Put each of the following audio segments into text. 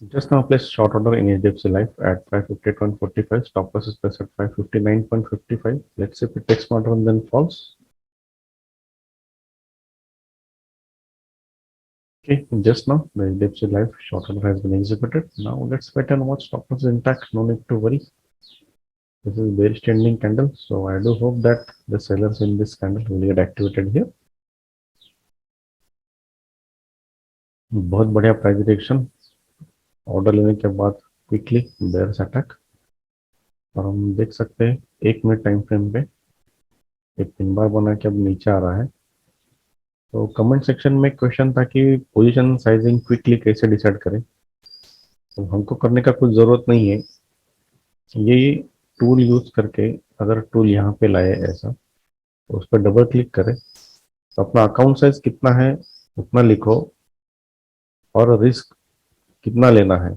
Just now place short order in HDFC Life at 558.45. Stop loss is placed at 559.55. Let's see if it takes smarter and then falls. Okay, just now the HDFC Life short order has been executed. Now let's wait and watch. Stop loss is intact. No need to worry. This is bearish trending candle, so I do hope that the sellers in this candle will get activated here. बहुत बढ़िया price reaction order लेने के बाद quickly bears attack, और हम देख सकते हैं 1 मिनट टाइम फ्रेम पे एक पिन बार बना के अब नीचे आ रहा है। तो कमेंट सेक्शन में क्वेश्चन था कि पोजीशन साइजिंग क्विकली कैसे डिसाइड करें। तो हमको करने का कुछ ज़रूरत नहीं है, ये टूल यूज करके अगर टूल यहाँ पे लाए ऐसा तो उस पर डबल क्लिक करें, तो अपना अकाउंट साइज कितना है उतना लिखो और रिस्क कितना लेना है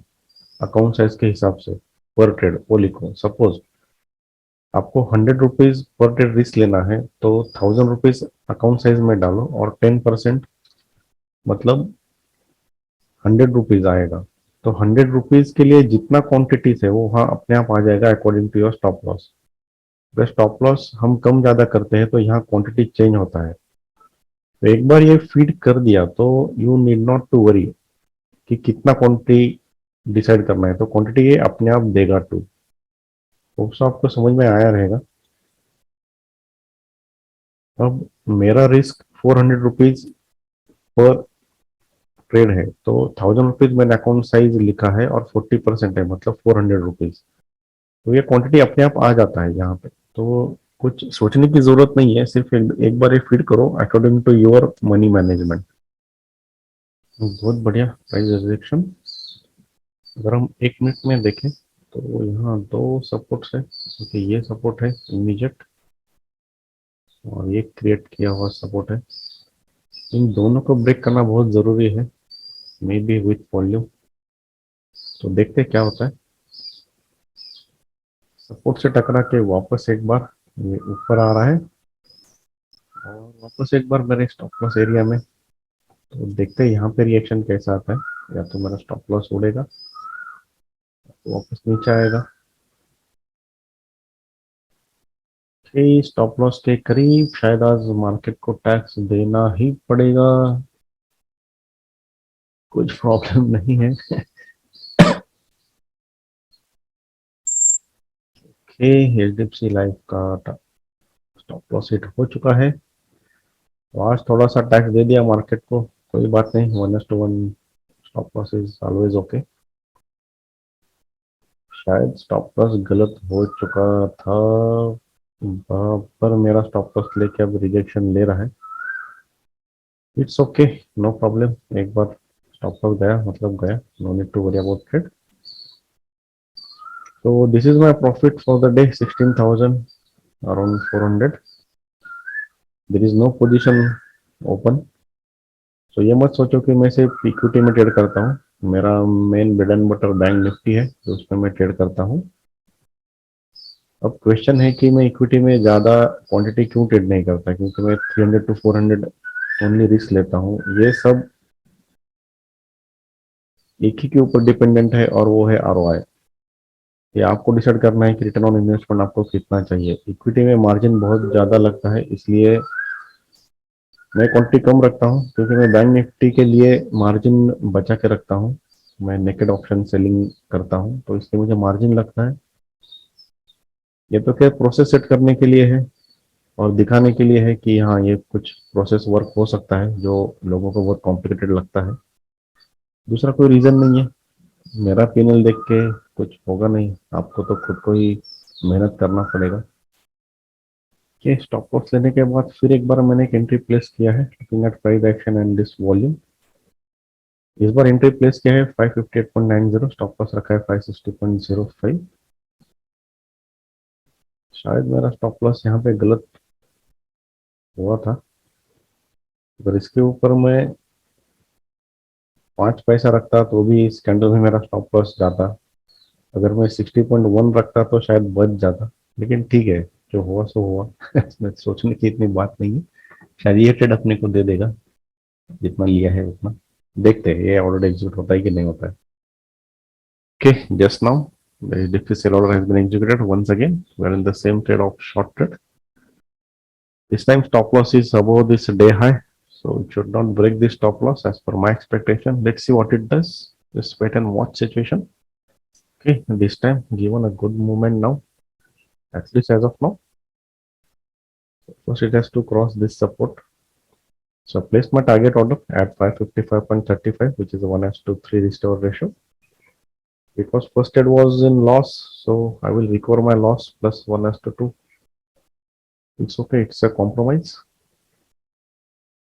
अकाउंट साइज के हिसाब से पर ट्रेड वो लिखो। सपोज आपको 100 रुपीज पर ट्रेड रिस्क लेना है तो 1000 रुपीज अकाउंट साइज में डालो और 10% मतलब 100 रुपीज आएगा। तो 100 रुपीज के लिए जितना क्वांटिटीज है वो वहाँ अपने आप आ जाएगा according to your stop loss. अगर स्टॉप लॉस हम कम ज्यादा करते हैं तो यहाँ क्वांटिटी चेंज होता है। तो एक बार ये फीड कर दिया तो you need not to worry कि कितना क्वांटिटी डिसाइड करना है, तो क्वांटिटी ये अपने आप देगा टू। तो आपको समझ में आया रहेगा। अब मेरा रिस्क 400 रुपीज पर ट्रेड है, तो 1000 रुपीज मैंने अकाउंट साइज लिखा है और 40% है मतलब 400 रुपीज। तो ये क्वांटिटी अपने आप आ जाता है यहाँ पे, तो कुछ सोचने की जरूरत नहीं है, सिर्फ एक बार ये फीड करो according to your money management. बहुत बढ़िया प्राइस रिजेक्शन। अगर हम 1 मिनट में देखें तो यहाँ दो सपोर्ट्स है, क्योंकि ये सपोर्ट है इमीडिएट और ये क्रिएट किया हुआ सपोर्ट है। इन दोनों को ब्रेक करना बहुत जरूरी है, मे बी विथ वॉल्यूम। तो देखते हैं क्या होता है। सपोर्ट से टकरा के वापस एक बार ये ऊपर आ रहा है और वापस एक बार मेरे स्टॉप लॉस एरिया में। तो देखते हैं यहाँ पे रिएक्शन कैसा आता है। या तो मेरा स्टॉप लॉस उड़ेगा तो वापस नीचे आएगा। स्टॉप लॉस के करीब शायद आज मार्केट को टैक्स देना ही पड़ेगा, कुछ प्रॉब्लम नहीं है। एचडीएफसी लाइफ का स्टॉप लॉस हिट हो चुका है, तो आज थोड़ा सा टैक्स दे दिया मार्केट को, कोई बात नहीं। 1:1 stop loss is always okay. शायद स्टॉप लॉस गलत हो चुका था, पर मेरा स्टॉप लॉस लेके अब रिजेक्शन ले रहा है। It's okay, no problem. एक बार स्टॉप लॉस गया मतलब गया, no need to worry about it. So this is my profit for the day, 16,000 around 400. There is no position open. So ये मत सोचो कि मैं सिर्फ इक्विटी में ट्रेड करता हूँ। मेरा main bread and butter bank Nifty है, तो उसमें मैं ट्रेड करता हूँ। अब क्वेश्चन है कि मैं इक्विटी में ज़्यादा क्वांटिटी क्यों ट्रेड नहीं करता, क्योंकि मैं 300 to 400 ओनली रिस्क लेता हूँ। ये सब एक ही के ऊपर डिपेंडेंट है और वो है आरओआई। ये आपको डिसाइड करना है कि रिटर्न ऑन इन्वेस्टमेंट आपको कितना चाहिए। इक्विटी में मार्जिन बहुत ज़्यादा लगता है, इसलिए मैं क्वांटिटी कम रखता हूँ, क्योंकि मैं बैंक निफ्टी के लिए मार्जिन बचा के रखता हूँ। मैं नेकेड ऑप्शन सेलिंग करता हूँ, तो इसलिए मुझे मार्जिन लगता है। ये तो क्या प्रोसेस सेट करने के लिए है और दिखाने के लिए है कि हाँ ये कुछ प्रोसेस वर्क हो सकता है जो लोगों को बहुत कॉम्प्लिकेटेड लगता है। दूसरा कोई रीज़न नहीं है। मेरा पैनल देख के कुछ होगा नहीं, आपको तो खुद को ही मेहनत करना पड़ेगा। कि स्टॉप लॉस लेने के बाद फिर एक बार मैंने एक एंट्री प्लेस किया है, looking at price action and this volume. इस बार एंट्री प्लेस किया है 558.90, स्टॉप लॉस रखा है 560.05। शायद मेरा स्टॉप लॉस यहाँ पे गलत हुआ था। अगर इसके ऊपर मैं 5 पैसा रखता तो भी इस कैंडल में मेरा स्टॉप लॉस जाता। अगर मैं 60.1 रखता तो शायद बच जाता, लेकिन ठीक है, जो हुआ सो हुआ। इसमें सोचने की इतनी बात नहीं है। शायद ये ट्रेड अपने को दे देगा, जितना लिया है उतना। देखते हैं ये ऑर्डर एग्जीक्यूट होता है कि नहीं होता है। Okay, just now the differential order has been executed once again. We are in the same trade of short trade. This time stop loss is above this day high, so it should not break this stop loss as per my expectation. Let's see what it does. Just wait and watch situation. Okay, this time given a good movement now, at least as of now. First it has to cross this support. So place my target order at 555.35, which is a 1:3 restore ratio. Because first trade was in loss, so I will recover my loss plus 1:2. It's okay, it's a compromise.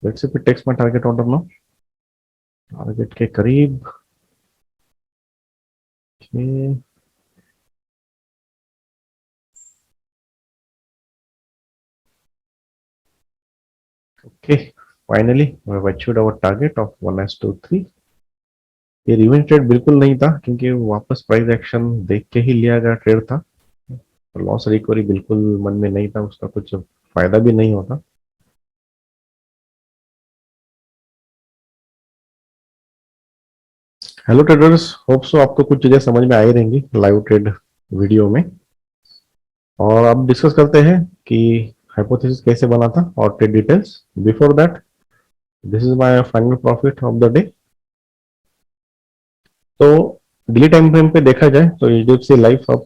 Let's see if it takes my target order now. Target के करीब। Okay, finally we have achieved our target of 1:3। ये revenge trade बिल्कुल नहीं था, क्योंकि वापस price action देख के ही लिया गया ट्रेड था। तो लॉस रिकवरी बिल्कुल मन में नहीं था, उसका कुछ फायदा भी नहीं होता। हेलो ट्रेडर्स, होप सो आपको कुछ चीजें समझ में आई रहेंगी लाइव ट्रेड वीडियो में। और अब डिस्कस करते हैं कि हाइपोथेसिस कैसे बना था और trade details. Before that, this is my final profit of the day. तो डेली टाइम फ्रेम पे देखा जाए तो एचडीएफसी लाइफ अब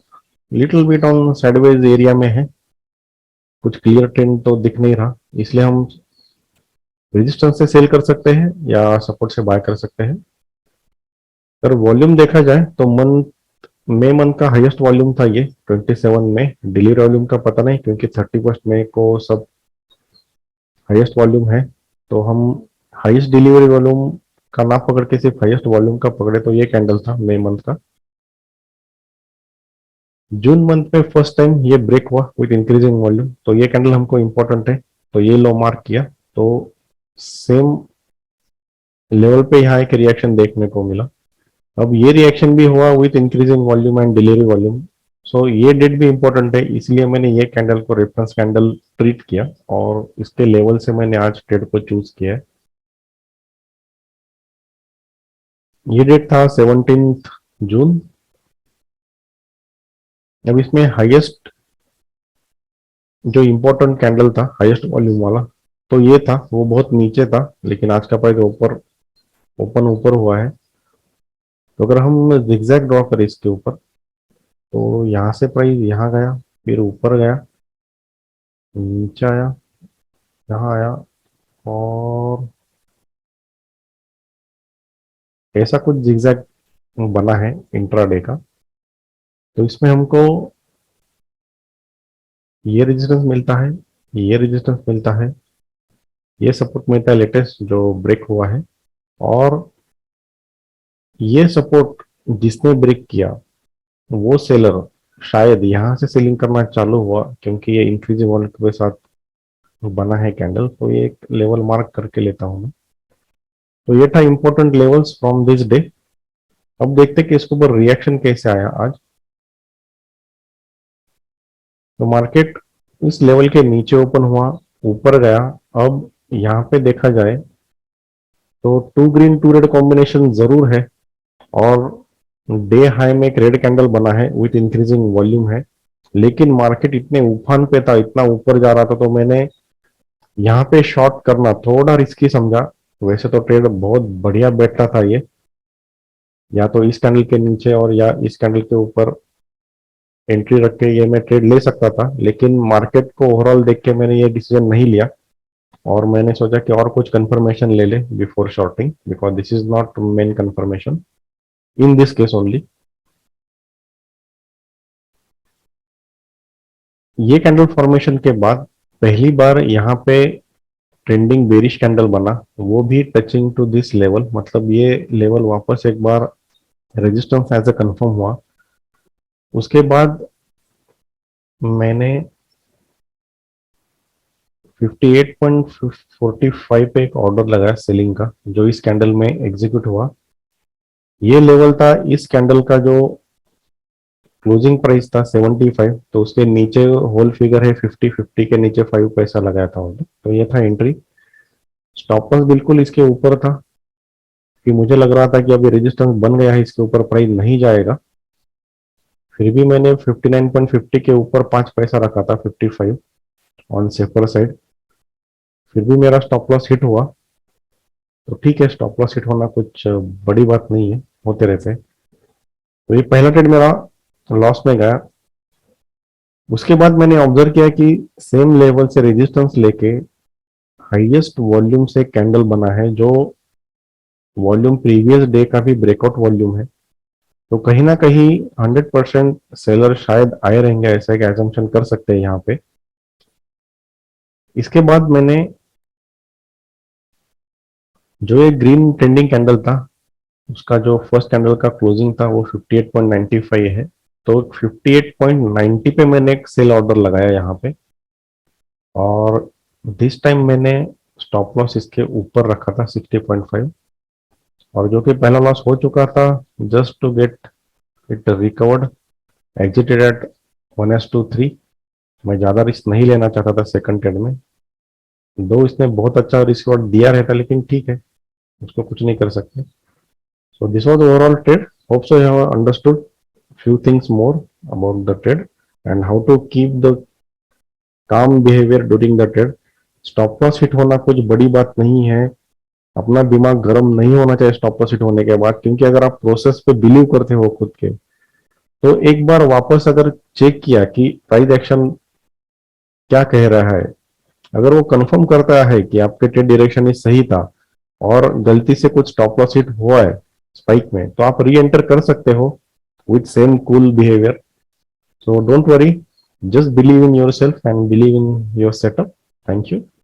little bit on sideways area में है। कुछ क्लियर ट्रेंड तो दिख नहीं रहा, इसलिए हम रेजिस्टेंस से सेल कर सकते हैं या सपोर्ट से बाय कर सकते हैं। अगर वॉल्यूम देखा जाए तो मई मंथ का हाईएस्ट वॉल्यूम था ये 27 में। डिलीवरी वॉल्यूम का पता नहीं, क्योंकि 31 मई को सब हाईएस्ट वॉल्यूम है। तो हम हाईएस्ट डिलीवरी वॉल्यूम का ना पकड़ के सिर्फ हाईएस्ट वॉल्यूम का पकड़े तो ये कैंडल था मई मंथ का। जून मंथ में फर्स्ट टाइम ये ब्रेक हुआ विद इंक्रीजिंग वॉल्यूम, तो ये कैंडल हमको इंपॉर्टेंट है। तो ये लो मार्क किया, तो सेम लेवल पे यहाँ एक रिएक्शन देखने को मिला। अब ये रिएक्शन भी हुआ with increasing volume and delivery volume. So ये डेट भी इंपॉर्टेंट है, इसलिए मैंने ये कैंडल को रेफरेंस कैंडल ट्रीट किया और इसके लेवल से मैंने आज ट्रेड को चूज किया है। ये डेट था 17 जून। अब इसमें हाईएस्ट जो इम्पोर्टेंट कैंडल था हाईएस्ट वॉल्यूम वाला, तो ये था, वो बहुत नीचे था, लेकिन आज का प्राइस ऊपर ओपन ऊपर हुआ है। तो अगर हम जिगजैग ड्रॉ करें इसके ऊपर, तो यहाँ से प्राइस यहाँ गया, फिर ऊपर गया, नीचे आया, यहाँ आया, और ऐसा कुछ जिगजैग बना है इंट्राडे का। तो इसमें हमको ये रेजिस्टेंस मिलता है, ये रेजिस्टेंस मिलता है, ये सपोर्ट मिलता है लेटेस्ट जो ब्रेक हुआ है, और ये सपोर्ट जिसने ब्रेक किया वो सेलर शायद यहाँ से सेलिंग करना चालू हुआ, क्योंकि ये इंक्रीजिंग वॉल्यूम के साथ बना है कैंडल। तो ये एक लेवल मार्क करके लेता हूँ मैं। तो ये था important levels from this day. अब देखते कि इसके ऊपर रिएक्शन कैसे आया आज। तो मार्केट इस लेवल के नीचे ओपन हुआ, ऊपर गया। अब यहाँ पे देखा जाए तो two green two red combination जरूर है, और डे हाई में एक रेड कैंडल बना है विथ इंक्रीजिंग वॉल्यूम है। लेकिन मार्केट इतने उफान पे था, इतना ऊपर जा रहा था, तो मैंने यहाँ पे शॉर्ट करना थोड़ा रिस्की समझा। वैसे तो ट्रेड बहुत बढ़िया बैठता था ये, या तो इस कैंडल के नीचे और या इस कैंडल के ऊपर एंट्री रख के ये मैं ट्रेड ले सकता था, लेकिन मार्केट को ओवरऑल देख के मैंने ये डिसीजन नहीं लिया। और मैंने सोचा कि और कुछ कंफर्मेशन ले ले before shorting, because this is not main confirmation in this case only. ये कैंडल फॉर्मेशन के बाद पहली बार यहाँ पे ट्रेंडिंग बेरिश कैंडल बना, वो भी टचिंग टू दिस लेवल, मतलब ये लेवल वापस एक बार रेजिस्टेंस एज ए कंफर्म हुआ। उसके बाद मैंने 58.45 पे एक ऑर्डर लगाया सेलिंग का, जो इस कैंडल में एग्जीक्यूट हुआ। ये लेवल था इस कैंडल का जो क्लोजिंग प्राइस था 75, तो उसके नीचे होल फिगर है 50, 50 के नीचे 5 पैसा लगाया था ऑर्डर, तो ये था एंट्री। स्टॉप लॉस बिल्कुल इसके ऊपर था कि मुझे लग रहा था कि अभी रेजिस्टेंस बन गया है, इसके ऊपर प्राइस नहीं जाएगा। फिर भी मैंने 59.50 के ऊपर 5 पैसा रखा था, 55 ऑन सेफर साइड। फिर भी मेरा स्टॉप लॉस हिट हुआ, तो ठीक है, स्टॉप लॉस हिट होना कुछ बड़ी बात नहीं है, होते रहते हैं। तो ये पहला ट्रेड मेरा लॉस में गया। उसके बाद मैंने ऑब्जर्व किया कि सेम लेवल से रेजिस्टेंस लेके हाईएस्ट वॉल्यूम से कैंडल बना है, जो वॉल्यूम प्रीवियस डे का भी ब्रेकआउट वॉल्यूम है। तो कहीं ना कहीं 100% सेलर शायद आए रहेंगे, ऐसा एक एजम्पशन कर सकते हैं यहाँ पे। इसके बाद मैंने जो एक ग्रीन ट्रेंडिंग कैंडल था, उसका जो फर्स्ट कैंडल का क्लोजिंग था वो 58.95 है, तो 58.90 पे मैंने एक सेल ऑर्डर लगाया यहाँ पे। और दिस टाइम मैंने स्टॉप लॉस इसके ऊपर रखा था 60.5, और जो कि पहला लॉस हो चुका था। Just to get it recovered, exited at 1:3। मैं ज़्यादा रिस्क नहीं लेना चाहता था सेकंड ट्रेड में, दो इसने बहुत अच्छा रिस्क दिया रहता, लेकिन ठीक है, उसको कुछ नहीं कर सकते। So this was the overall trade. Hope so you have understood few things more about the trade and how to keep the calm behavior during the trade. Stop loss hit होना कुछ बड़ी बात नहीं है। अपना दिमाग गर्म नहीं होना चाहिए स्टॉप लॉस हिट होने के बाद, क्योंकि अगर आप प्रोसेस पे बिलीव करते हो खुद के, तो एक बार वापस अगर चेक किया कि प्राइस एक्शन क्या कह रहा है, अगर वो कंफर्म करता है कि आपके ट्रेड डायरेक्शन ही सही था और गलती से कुछ स्टॉप लॉस हिट हुआ है स्पाइक में, तो आप री एंटर कर सकते हो with same cool behavior. So don't worry, just believe in yourself and believe in your setup. Thank you.